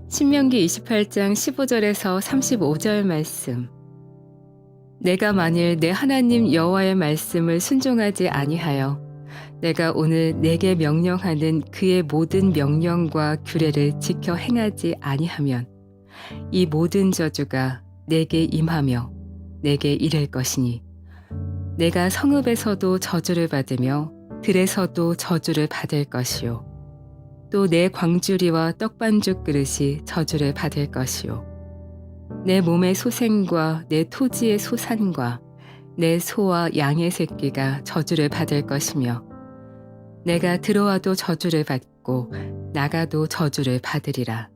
신명기 28장 15절에서 35절 말씀. 내가 만일 내 하나님 여호와의 말씀을 순종하지 아니하여 내가 오늘 내게 명령하는 그의 모든 명령과 규례를 지켜 행하지 아니하면 이 모든 저주가 내게 임하며 내게 이를 것이니 내가 성읍에서도 저주를 받으며 들에서도 저주를 받을 것이요 또 내 광주리와 떡반죽 그릇이 저주를 받을 것이요 내 몸의 소생과 내 토지의 소산과 내 소와 양의 새끼가 저주를 받을 것이며 내가 들어와도 저주를 받고 나가도 저주를 받으리라.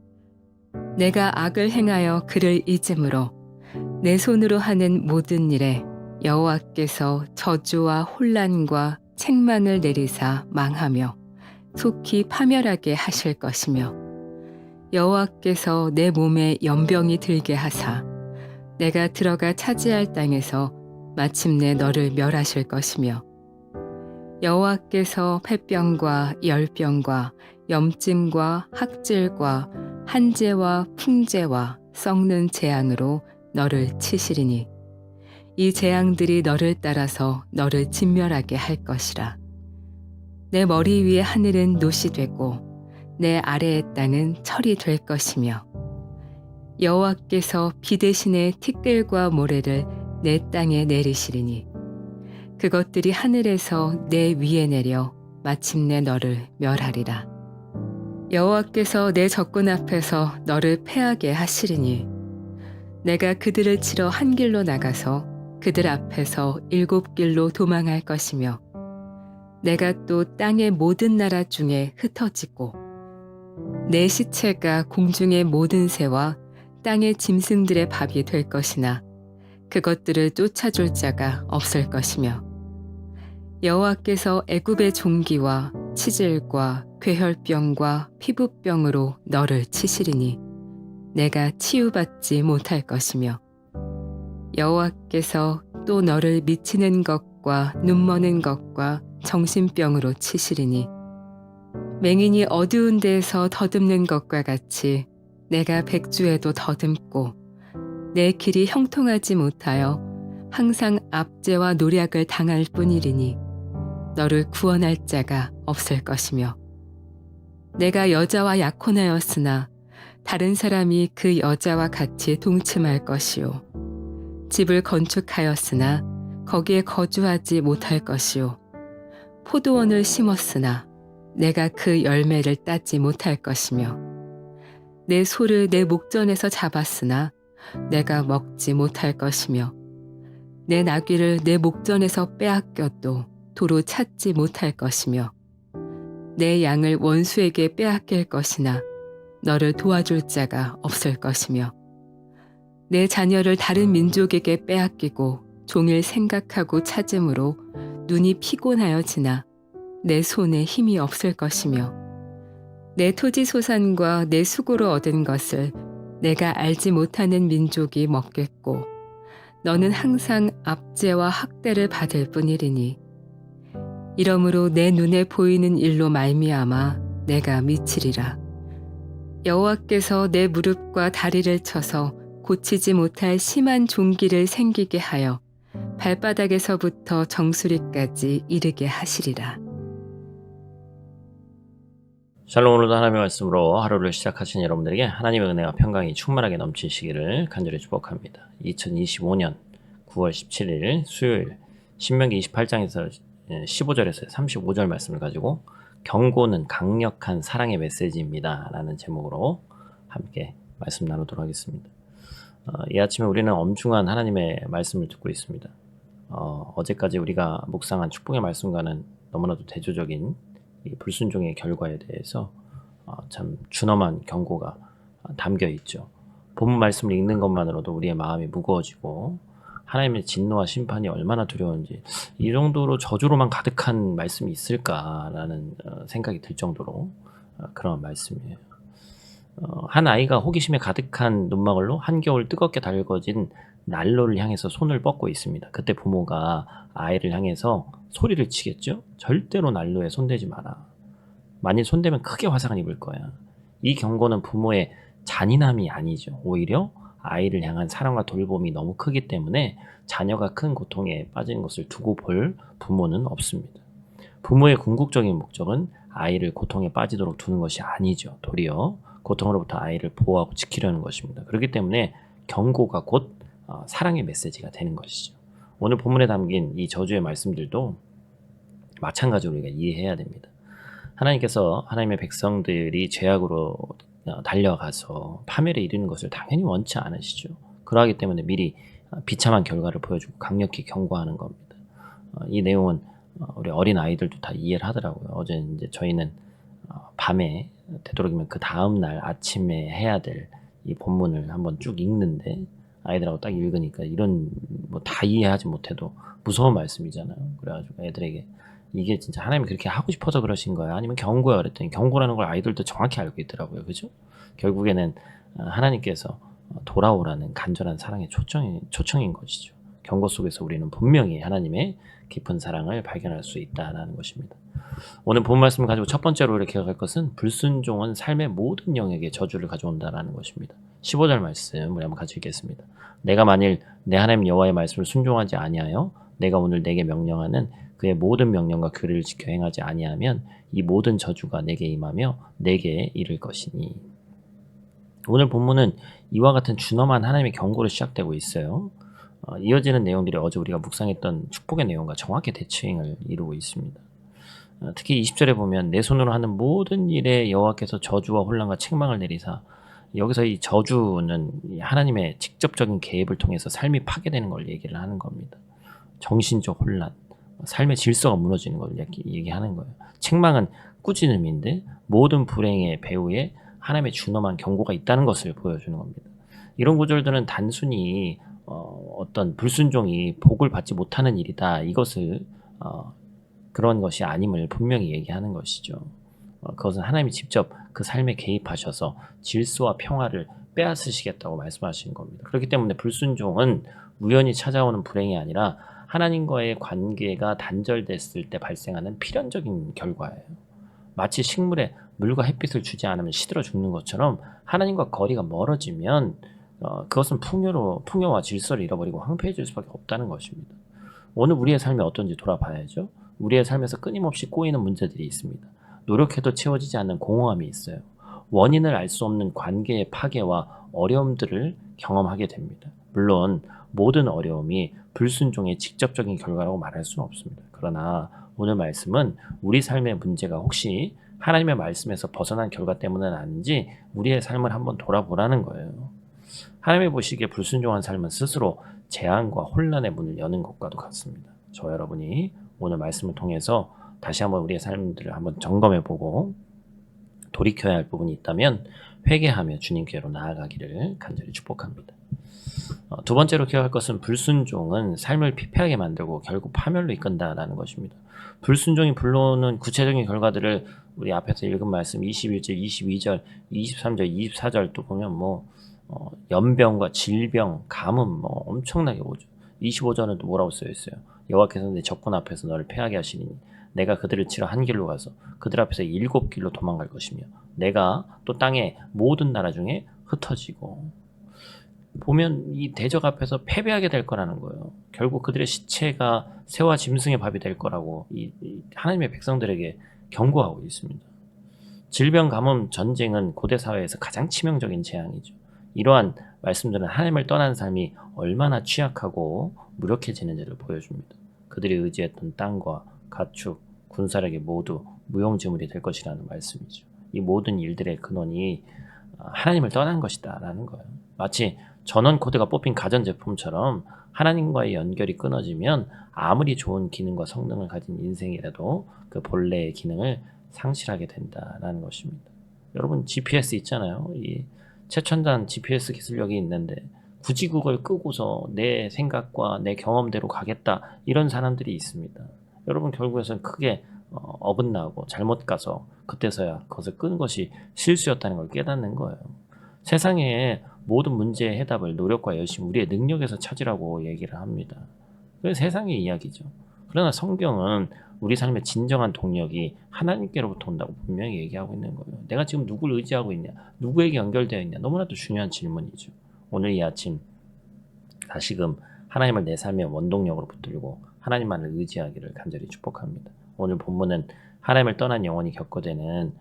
내가 악을 행하여 그를 잊음으로 내 손으로 하는 모든 일에 여호와께서 저주와 혼란과 책망을 내리사 망하며 속히 파멸하게 하실 것이며 여호와께서 내 몸에 연병이 들게 하사 내가 들어가 차지할 땅에서 마침내 너를 멸하실 것이며 여호와께서 폐병과 열병과 염증과 학질과 한재와 풍재와 썩는 재앙으로 너를 치시리니 이 재앙들이 너를 따라서 너를 진멸하게 할 것이라. 내 머리 위에 하늘은 노시 되고 내 아래의 땅은 철이 될 것이며 여호와께서 비 대신에 티끌과 모래를 내 땅에 내리시리니 그것들이 하늘에서 내 위에 내려 마침내 너를 멸하리라. 여호와께서 내 적군 앞에서 너를 패하게 하시리니 내가 그들을 치러 한 길로 나가서 그들 앞에서 7길로 도망할 것이며 내가 또 땅의 모든 나라 중에 흩어지고 내 시체가 공중의 모든 새와 땅의 짐승들의 밥이 될 것이나 그것들을 쫓아줄 자가 없을 것이며 여호와께서 애굽의 종기와 치질과 괴혈병과 피부병으로 너를 치시리니 내가 치유받지 못할 것이며 여호와께서 또 너를 미치는 것과 눈머는 것과 정신병으로 치시리니 맹인이 어두운 데에서 더듬는 것과 같이 내가 백주에도 더듬고 내 길이 형통하지 못하여 항상 압제와 노략을 당할 뿐이리니 너를 구원할 자가 없을 것이며 내가 여자와 약혼하였으나 다른 사람이 그 여자와 같이 동침할 것이요 집을 건축하였으나 거기에 거주하지 못할 것이요 포도원을 심었으나 내가 그 열매를 따지 못할 것이며 내 소를 내 목전에서 잡았으나 내가 먹지 못할 것이며 내 나귀를 내 목전에서 빼앗겨도 도로 찾지 못할 것이며 내 양을 원수에게 빼앗길 것이나 너를 도와줄 자가 없을 것이며 내 자녀를 다른 민족에게 빼앗기고 종일 생각하고 찾음으로 눈이 피곤하여 지나 내 손에 힘이 없을 것이며 내 토지 소산과 내 수고로 얻은 것을 내가 알지 못하는 민족이 먹겠고 너는 항상 압제와 학대를 받을 뿐이리니 이러므로 내 눈에 보이는 일로 말미암아 내가 미치리라. 여호와께서 내 무릎과 다리를 쳐서 고치지 못할 심한 종기를 생기게 하여 발바닥에서부터 정수리까지 이르게 하시리라. 샬롬. 오늘도 하나님의 말씀으로 하루를 시작하신 여러분들에게 하나님의 은혜와 평강이 충만하게 넘치시기를 간절히 축복합니다. 2025년 9월 17일 수요일 신명기 28장에서 15절에서 35절 말씀을 가지고 경고는 강력한 사랑의 메시지입니다 라는 제목으로 함께 말씀 나누도록 하겠습니다. 이 아침에 우리는 엄중한 하나님의 말씀을 듣고 있습니다. 어제까지 우리가 묵상한 축복의 말씀과는 너무나도 대조적인 이 불순종의 결과에 대해서 참 준엄한 경고가 담겨 있죠. 본문 말씀을 읽는 것만으로도 우리의 마음이 무거워지고 하나님의 진노와 심판이 얼마나 두려운지, 이 정도로 저주로만 가득한 말씀이 있을까라는 생각이 들 정도로 그런 말씀이에요. 한 아이가 호기심에 가득한 눈망울로 한겨울 뜨겁게 달궈진 난로를 향해서 손을 뻗고 있습니다. 그때 부모가 아이를 향해서 소리를 치겠죠? 절대로 난로에 손대지 마라. 만일 손대면 크게 화상을 입을 거야. 이 경고는 부모의 잔인함이 아니죠. 오히려 아이를 향한 사랑과 돌봄이 너무 크기 때문에 자녀가 큰 고통에 빠지는 것을 두고 볼 부모는 없습니다. 부모의 궁극적인 목적은 아이를 고통에 빠지도록 두는 것이 아니죠. 도리어 고통으로부터 아이를 보호하고 지키려는 것입니다. 그렇기 때문에 경고가 곧 사랑의 메시지가 되는 것이죠. 오늘 본문에 담긴 이 저주의 말씀들도 마찬가지로 우리가 이해해야 됩니다. 하나님께서 하나님의 백성들이 죄악으로 달려가서 파멸에 이르는 것을 당연히 원치 않으시죠. 그러하기 때문에 미리 비참한 결과를 보여주고 강력히 경고하는 겁니다. 이 내용은 우리 어린 아이들도 다 이해를 하더라고요. 어제 이제 저희는 밤에 되도록이면 그 다음 날 아침에 해야 될 이 본문을 한번 쭉 읽는데 아이들하고 딱 읽으니까 이런 뭐 다 이해하지 못해도 무서운 말씀이잖아요. 그래가지고 애들에게 이게 진짜 하나님이 그렇게 하고 싶어서 그러신 거야? 아니면 경고야? 그랬더니 경고라는 걸 아이들도 정확히 알고 있더라고요. 그죠? 결국에는 하나님께서 돌아오라는 간절한 사랑의 초청인 것이죠. 경고 속에서 우리는 분명히 하나님의 깊은 사랑을 발견할 수 있다는 것입니다. 오늘 본 말씀을 가지고 첫 번째로 이렇게 기억할 것은 불순종은 삶의 모든 영역에 저주를 가져온다는 것입니다. 15절 말씀 우리 한번 같이 읽겠습니다. 내가 만일 내 하나님 여호와의 말씀을 순종하지 아니하여 내가 오늘 내게 명령하는 그의 모든 명령과 규례를 지켜 행하지 아니하면 이 모든 저주가 내게 임하며 내게 이를 것이니. 오늘 본문은 이와 같은 준엄한 하나님의 경고로 시작되고 있어요. 이어지는 내용들이 어제 우리가 묵상했던 축복의 내용과 정확히 대칭을 이루고 있습니다. 특히 20절에 보면 내 손으로 하는 모든 일에 여호와께서 저주와 혼란과 책망을 내리사, 여기서 이 저주는 하나님의 직접적인 개입을 통해서 삶이 파괴되는 걸 얘기를 하는 겁니다. 정신적 혼란, 삶의 질서가 무너지는 걸 얘기하는 거예요. 책망은 꾸짖음인데 모든 불행의 배후에 하나님의 준엄한 경고가 있다는 것을 보여주는 겁니다. 이런 구절들은 단순히 어떤 불순종이 복을 받지 못하는 일이다, 이것을 그런 것이 아님을 분명히 얘기하는 것이죠. 그것은 하나님이 직접 그 삶에 개입하셔서 질서와 평화를 빼앗으시겠다고 말씀하시는 겁니다. 그렇기 때문에 불순종은 우연히 찾아오는 불행이 아니라 하나님과의 관계가 단절됐을 때 발생하는 필연적인 결과예요. 마치 식물에 물과 햇빛을 주지 않으면 시들어 죽는 것처럼 하나님과 거리가 멀어지면 그것은 풍요와 질서를 잃어버리고 황폐해질 수밖에 없다는 것입니다. 오늘 우리의 삶이 어떤지 돌아봐야죠. 우리의 삶에서 끊임없이 꼬이는 문제들이 있습니다. 노력해도 채워지지 않는 공허함이 있어요. 원인을 알 수 없는 관계의 파괴와 어려움들을 경험하게 됩니다. 물론 모든 어려움이 불순종의 직접적인 결과라고 말할 수는 없습니다. 그러나 오늘 말씀은 우리 삶의 문제가 혹시 하나님의 말씀에서 벗어난 결과 때문은 아닌지 우리의 삶을 한번 돌아보라는 거예요. 하나님이 보시기에 불순종한 삶은 스스로 재앙과 혼란의 문을 여는 것과도 같습니다. 저 여러분이 오늘 말씀을 통해서 다시 한번 우리의 삶들을 한번 점검해보고 돌이켜야 할 부분이 있다면 회개하며 주님께로 나아가기를 간절히 축복합니다. 두 번째로 기억할 것은 불순종은 삶을 피폐하게 만들고 결국 파멸로 이끈다라는 것입니다. 불순종이 불러오는 구체적인 결과들을 우리 앞에서 읽은 말씀 21절, 22절, 23절, 24절 또 보면 연병과 질병, 가뭄 엄청나게 오죠. 25절은 또 뭐라고 쓰여 있어요? 여호와께서 내 적군 앞에서 너를 패하게 하시니 내가 그들을 치러 한 길로 가서 그들 앞에서 7길로 도망갈 것이며 내가 또 땅의 모든 나라 중에 흩어지고. 보면 이 대적 앞에서 패배하게 될 거라는 거예요. 결국 그들의 시체가 새와 짐승의 밥이 될 거라고 이 하나님의 백성들에게 경고하고 있습니다. 질병, 가뭄, 전쟁은 고대 사회에서 가장 치명적인 재앙이죠. 이러한 말씀들은 하나님을 떠난 삶이 얼마나 취약하고 무력해지는지를 보여줍니다. 그들이 의지했던 땅과 가축, 군사력이 모두 무용지물이 될 것이라는 말씀이죠. 이 모든 일들의 근원이 하나님을 떠난 것이다 라는 거예요. 마치 전원 코드가 뽑힌 가전제품처럼 하나님과의 연결이 끊어지면 아무리 좋은 기능과 성능을 가진 인생이라도 그 본래의 기능을 상실하게 된다라는 것입니다. 여러분 GPS 있잖아요. 이 최첨단 GPS 기술력이 있는데 굳이 그걸 끄고서 내 생각과 내 경험대로 가겠다 이런 사람들이 있습니다. 여러분 결국에는 크게 어긋나고 잘못 가서 그때서야 그것을 끄는 것이 실수였다는 걸 깨닫는 거예요. 세상의 모든 문제의 해답을 노력과 열심, 우리의 능력에서 찾으라고 얘기를 합니다. 그게 세상의 이야기죠. 그러나 성경은 우리 삶의 진정한 동력이 하나님께로부터 온다고 분명히 얘기하고 있는 거예요. 내가 지금 누구를 의지하고 있냐, 누구에게 연결되어 있냐, 너무나도 중요한 질문이죠. 오늘 이 아침 다시금 하나님을 내 삶의 원동력으로 붙들고 하나님만을 의지하기를 간절히 축복합니다. 오늘 본문은 하나님을 떠난 영혼이 겪어대는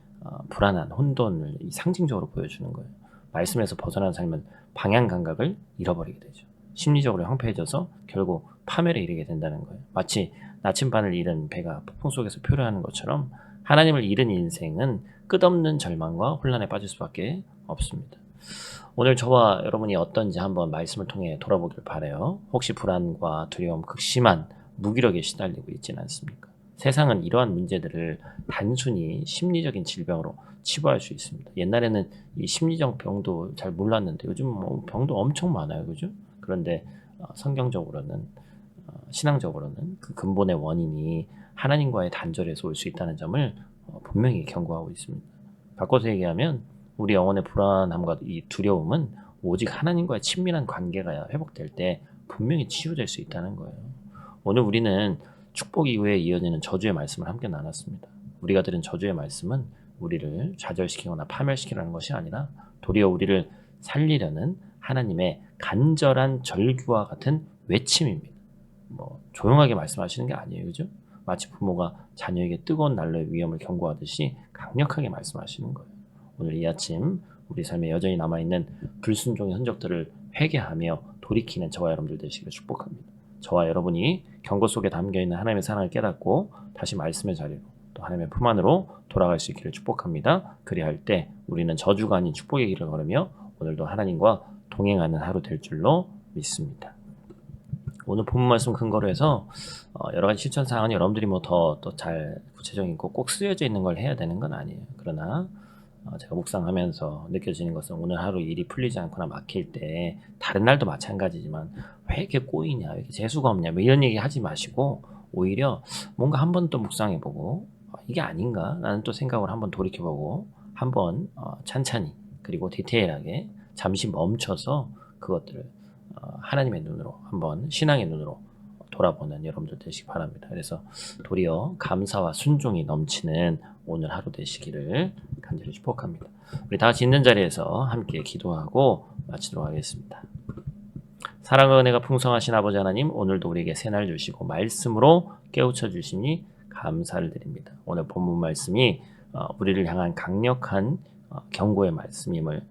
불안한 혼돈을 상징적으로 보여주는 거예요. 말씀에서 벗어난 삶은 방향 감각을 잃어버리게 되죠. 심리적으로 황폐해져서 결국 파멸에 이르게 된다는 거예요. 마치 나침반을 잃은 배가 폭풍 속에서 표류하는 것처럼 하나님을 잃은 인생은 끝없는 절망과 혼란에 빠질 수밖에 없습니다. 오늘 저와 여러분이 어떤지 한번 말씀을 통해 돌아보길 바라요. 혹시 불안과 두려움, 극심한 무기력에 시달리고 있지는 않습니까? 세상은 이러한 문제들을 단순히 심리적인 질병으로 치부할 수 있습니다. 옛날에는 이 심리적 병도 잘 몰랐는데 요즘 뭐 병도 엄청 많아요, 그죠? 그런데 성경적으로는 신앙적으로는 그 근본의 원인이 하나님과의 단절에서 올 수 있다는 점을 분명히 경고하고 있습니다. 바꿔서 얘기하면 우리 영혼의 불안함과 이 두려움은 오직 하나님과의 친밀한 관계가 회복될 때 분명히 치유될 수 있다는 거예요. 오늘 우리는 축복 이후에 이어지는 저주의 말씀을 함께 나눴습니다. 우리가 들은 저주의 말씀은 우리를 좌절시키거나 파멸시키라는 것이 아니라 도리어 우리를 살리려는 하나님의 간절한 절규와 같은 외침입니다. 뭐 조용하게 말씀하시는 게 아니에요, 그죠? 마치 부모가 자녀에게 뜨거운 난로의 위험을 경고하듯이 강력하게 말씀하시는 거예요. 오늘 이 아침 우리 삶에 여전히 남아있는 불순종의 흔적들을 회개하며 돌이키는 저와 여러분들 되시기를 축복합니다. 저와 여러분이 경고 속에 담겨있는 하나님의 사랑을 깨닫고 다시 말씀의 자리로 또 하나님의 품 안으로 돌아갈 수 있기를 축복합니다. 그리할 때 우리는 저주가 아닌 축복의 길을 걸으며 오늘도 하나님과 동행하는 하루 될 줄로 믿습니다. 오늘 본문 말씀 근거로 해서 여러 가지 실천 사항은 여러분들이 뭐 더 잘 구체적인 거 꼭 쓰여져 있는 걸 해야 되는 건 아니에요. 그러나 제가 묵상하면서 느껴지는 것은 오늘 하루 일이 풀리지 않거나 막힐 때 다른 날도 마찬가지지만 왜 이렇게 꼬이냐, 왜 이렇게 재수가 없냐, 뭐 이런 얘기 하지 마시고 오히려 뭔가 한 번 또 묵상해보고 이게 아닌가? 라는 또 생각을 한번 돌이켜보고 한번 찬찬히 그리고 디테일하게 잠시 멈춰서 그것들을 하나님의 눈으로 한번 신앙의 눈으로 돌아보는 여러분들 되시기 바랍니다. 그래서 도리어 감사와 순종이 넘치는 오늘 하루 되시기를 간절히 축복합니다. 우리 다 같이 있는 자리에서 함께 기도하고 마치도록 하겠습니다. 사랑과 은혜가 풍성하신 아버지 하나님, 오늘도 우리에게 새날 주시고 말씀으로 깨우쳐 주시니 감사를 드립니다. 오늘 본문 말씀이 우리를 향한 강력한 경고의 말씀임을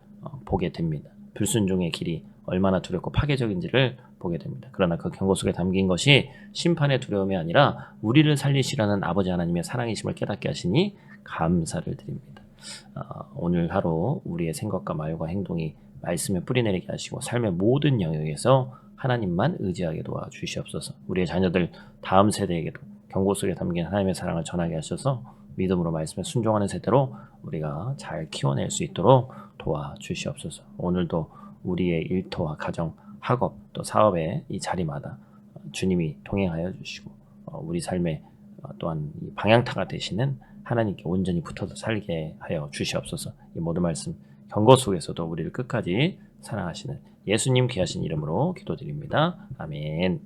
보게 됩니다. 불순종의 길이 얼마나 두렵고 파괴적인지를 보게 됩니다. 그러나 그 경고 속에 담긴 것이 심판의 두려움이 아니라 우리를 살리시려는 아버지 하나님의 사랑이심을 깨닫게 하시니 감사를 드립니다. 오늘 하루 우리의 생각과 말과 행동이 말씀에 뿌리내리게 하시고 삶의 모든 영역에서 하나님만 의지하게 도와주시옵소서. 우리의 자녀들 다음 세대에게도 경고 속에 담긴 하나님의 사랑을 전하게 하셔서 믿음으로 말씀에 순종하는 세대로 우리가 잘 키워낼 수 있도록 도와주시옵소서. 오늘도 우리의 일터와 가정, 학업, 또 사업의 이 자리마다 주님이 동행하여 주시고 우리 삶의 또한 이 방향타가 되시는 하나님께 온전히 붙어서 살게 하여 주시옵소서. 이 모든 말씀 경고 속에서도 우리를 끝까지 사랑하시는 예수님 귀하신 이름으로 기도드립니다. 아멘.